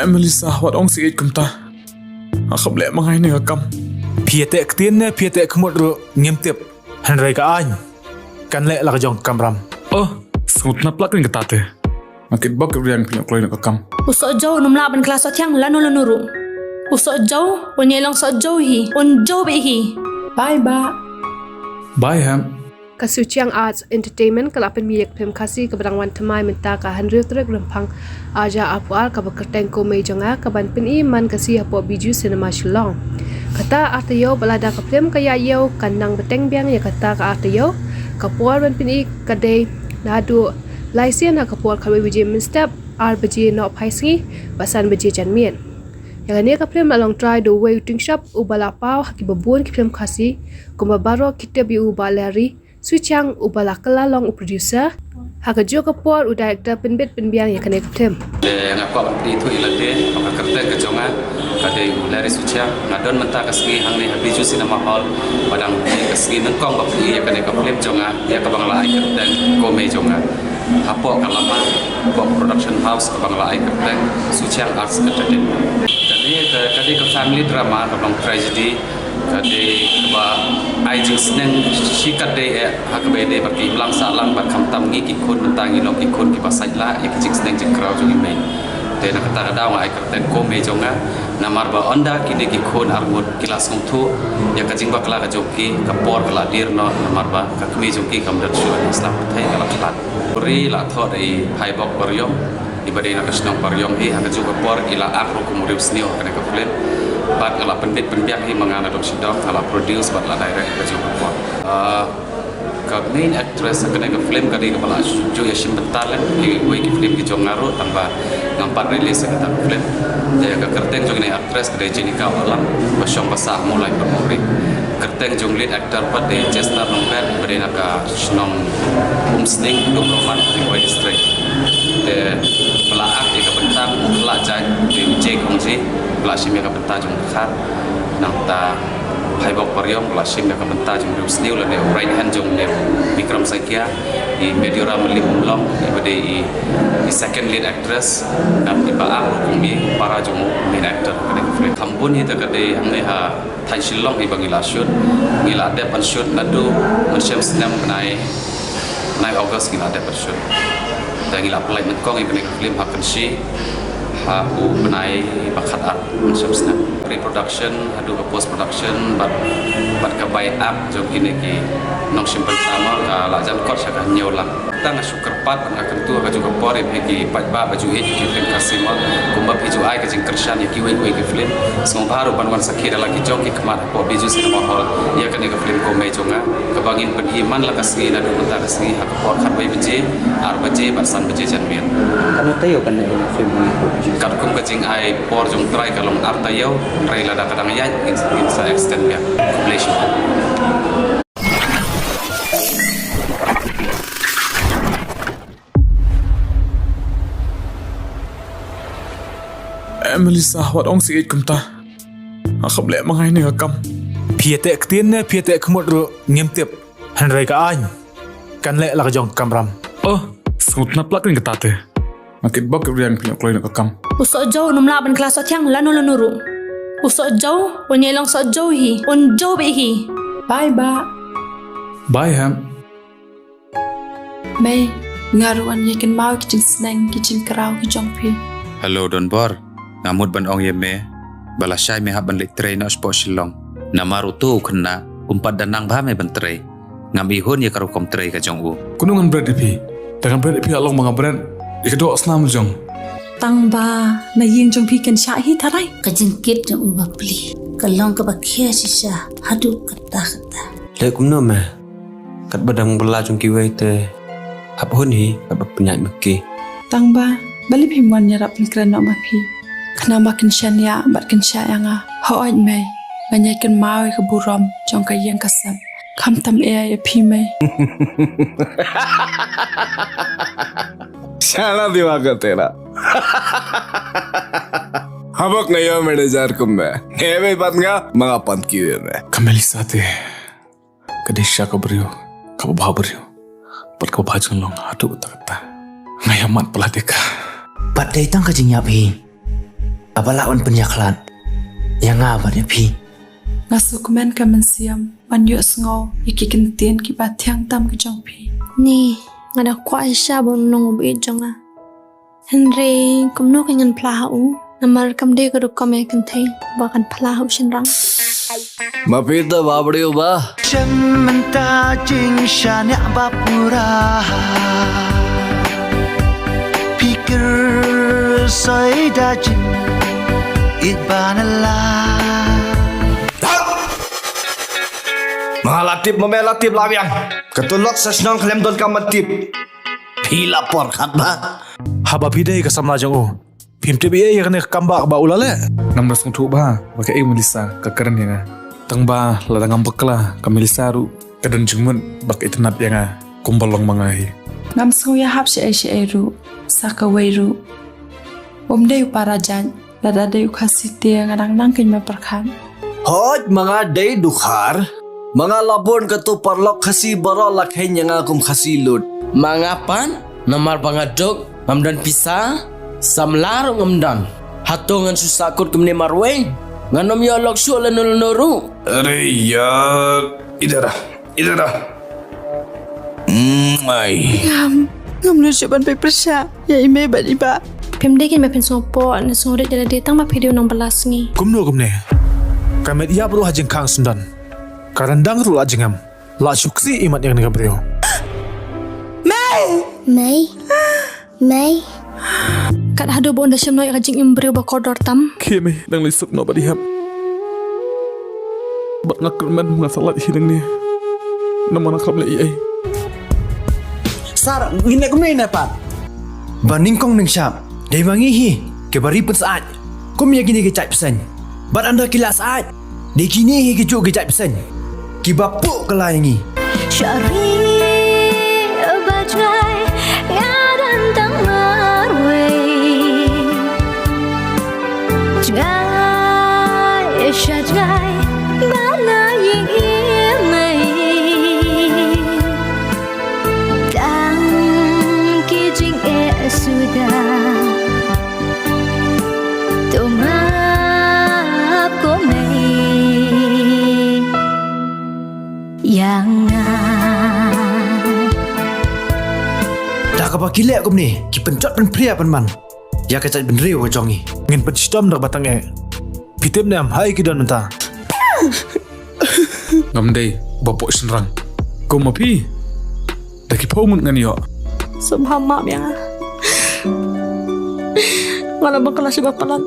Melissa wat ong si kumta. Akap lek mangai ni akam. Piete ktien ne piete kmut ru ngimtip hanrai ka an. Kan lek la jong kamram. Oh, sut na plak ni katate. Makit bak rian pinyo kloi nak akam. Usok jauh num laban kelas otyang lanu ru. Usok jauh onyelong sok jauh hi, on jauh be hi. Bye ba. Bye ham. Kasuciang Arts Entertainment kalapan miyak pem kasi keberangwan temai minta ka handril trek lempang aja apual ka bekerteng ko mei jonga ka ban pen iman kasi apo biju cinema Shillong. Kata artiyo balada ka pem kaya yo kanang beteng biang ya kata ka artiyo ka pual ban pen i kadai nadu laisian ka pual ka biji minstep ar biji no paisi basan biji janmien. Yang ini ka pem along try do way ting shop ubala pau haki babun ki pem kasi kumba baro kita bi ubaleri Suciang ubala kelalong producer haka jo kapor u director penbet penbiang ya kene kaptem ngakwa di tu ilate maka kerja kejonga kade ulari suciang ngadon menta kasgi hang ni habi ju cinema hall padang kasgi nengkong bapi ya kene kaptem jonga ya kabangla ai kerja kome jonga hapo kalama bo production house kabangla ai kerja suciang arts entertainment jadi kade ke family drama kabang tragedy kade ba ai jing sneng shi kade hakbede baki lang salang ba khamtam ngi ki khun mentangi no ki khun ki pasai la ek jing sneng jing kraw jung ime te na kata daw ai kerten ko me jonga namar ba onda ki de ki khun armut kilas ngum thu ya ka jing ba kala ka joki ka por kala dir no namar ba ka kmi joki kam dat shu islam thai kala klat puri la tho dei hai bok paryom ibade na kasnong paryom hi ha ka ju ka por ila akro ko murib sneo kana ka flen bat ngala pendit penbiak hi mangana dok sidok ngala produce bat la direct ka jong ko ka main actress kana ka film ka di ka bala jo ya sim betal ki we ki film ki jong ngaro tamba ngampat release ka ta film de ka kerteng jong ni actress ka de jini ka alam basyong basa mulai bermuri kerteng jong lead actor pat de Chester Nomper berena ka snong umsning do roman di way straight de pelaak di ka bentang pelajai di je kongsi pelasim yang kebentar jung khar nang ta haibok paryom pelasim yang kebentar jung rius new le right hand jung le Vikram Sakya di Mediora Melim Long di second lead actress dan di baang kumi para jung main actor kene film kampun hi takade hangai ha thai Shillong i bangila shoot ngila de pan shoot nadu mensiam senam nai August ngila de pan shoot dan ngila play menkong i kene film hakan shi ha u benai bakat art macam sana pre-production adu ke post production bat ka buy up jom kini ki nong simpan sama ka la jam kot saka nyolang tang sugar pat ang akan tu ka juga pore bagi pat ba baju hit ki film kasima kumba biju ai ka jing kershan ya ki we ki film song baru ban sakhira lagi jom ki kemat po biju cinema hall ya kan ka film ko me jonga ka bangin pen iman la kasgi na du menta kasgi ha ka por khat bai beje ar beje barsan beje janmian kanu tayo kan film kat kum ka jing ai por jong try ka long arta yo try la da kadang ya in extend ya completion Melissa wat ong si kumta. Akap lek mangai ni akam. Piete ktien ne piete kmut ru ngimtip hanrai ka an. Kan lek la jong kamram. Oh, sut na plak ni katate. Makit bak rian pinyo kloi nak akam. Usok jauh num laban kelas otyang lanu ru. Usok jauh onyelong sok jauh hi, on jauh be hi. bye ba. Bye ham. May ngaruan yakin mau kicing seneng kicing kerau kijong pi. hello don bor ngamut ban ong yeme balasai me haban lek train os po Shillong namaru tu kena umpat danang ba me ban tray ngambi hon ya karo kom tray ka jong u Kunungan bread ipi. Dengan bread ipi along mga bread. Ikedo asnam jong. Tang ba na yin jong pi kan sha hi tarai. Kajengkit na ubapli kalong kabakhia sisa hadu kata le kum no ma kat badang bela jong ki wei te hap hon hi hap penyai meki Tang ba bali phimwan nyarap pikran no ma pi. Kana ma kan sha ya bat kan sha yanga. Ho ai mai banyai kan mau ke buram jong ka yang kasam. Kam tam e ya pi mai. शाला दिमाग का तेरा habak ngayon manager ko me may pat nga mga pantkiwe me Ka Melissa te. Kadisha ka brio. Ka babaw brio. Pat ka babaw jong long atu takata. Ngayamat pala ka. Pat day tang ka jing yap hi. Abalawan penyaklan. Yang apa dia pi? Ngasukumen ka mensiam man yu sngo ikikin tien ki ba thiang tam ki jong phi. Ni, ngada kwa Aisyah bon nong be jonga. Henry kumno kanyan plahu. Namar kam de ko kom e kan thai ba kan plahu shinrang. Mapita babadiyo ba? Sementa jingshanya bapura. Pikir saya dajin Ibanalah. Mga latip mamelatip lawyang. Ketulok sa senang kalem don kamatip. Pila por kat ba? Haba pidai ka samla jang o. Phim tip ye kan kamba ba ulale. Nam nas ngtu ba pakai Melissa ka keren ya. Tang ba la ngam bekla ka Melissa ru kadan jungmun bak itnap ya nga kumbalong mangahi. Ngam sngo ya hap she ru saka weiru. Omde yu parajan lada de yu khasite ngarang nang kin ma perkhan. Hoj mga day dukhar. Mga labon katu parlok kasi baro lakhay niya nga kum kasilut. Mga pan? Namar pangadok ngamdan pisa? Samlaro ngamdan. Hatungan susakot kumne marwe. Nganom yolok syulan nulunuru. Riya idara. Ay. Ngam lu jaban pe persya ya ime ba iba. Phim de kin me pen sopo na sore jala de tang ma video nong balas ngi. Kumne. Kamet ia bro hajeng kang sundan. Karandang ru ajengam. La syuksi imat yang nega brio. May. Kat hado bon da syam noi ajeng imbrio ba kodor tam. Keme nang lisuk no badihap. Bak ngakul man ngasalat hidang ni. Namana kam le ai. Sar, ngine kumne na pat. Baning kong nang syap. Dai wangi hi. Ke bari pun saat. Kum ya gini ke cai pesen. Bat anda kila saat. Di kini hi ke juk ke cai pesen. Ki bapuk kelayangi. Syari bajai ngadan tang marwe. Jai syajai bana yang imai. Tang kijing sudah. Tumap ko may yang Dah kapa kilek kum ni. Ki pencot pen pria pen man. Ya kacat ben riu ke jongi. Ngin pecistom dak batang e. Pitip nam hai kidan menta. Ngam dei bapok senrang. Ko mapi. Daki pomut ngan yo. Subhanallah yang. Ngala bakal si bapalan.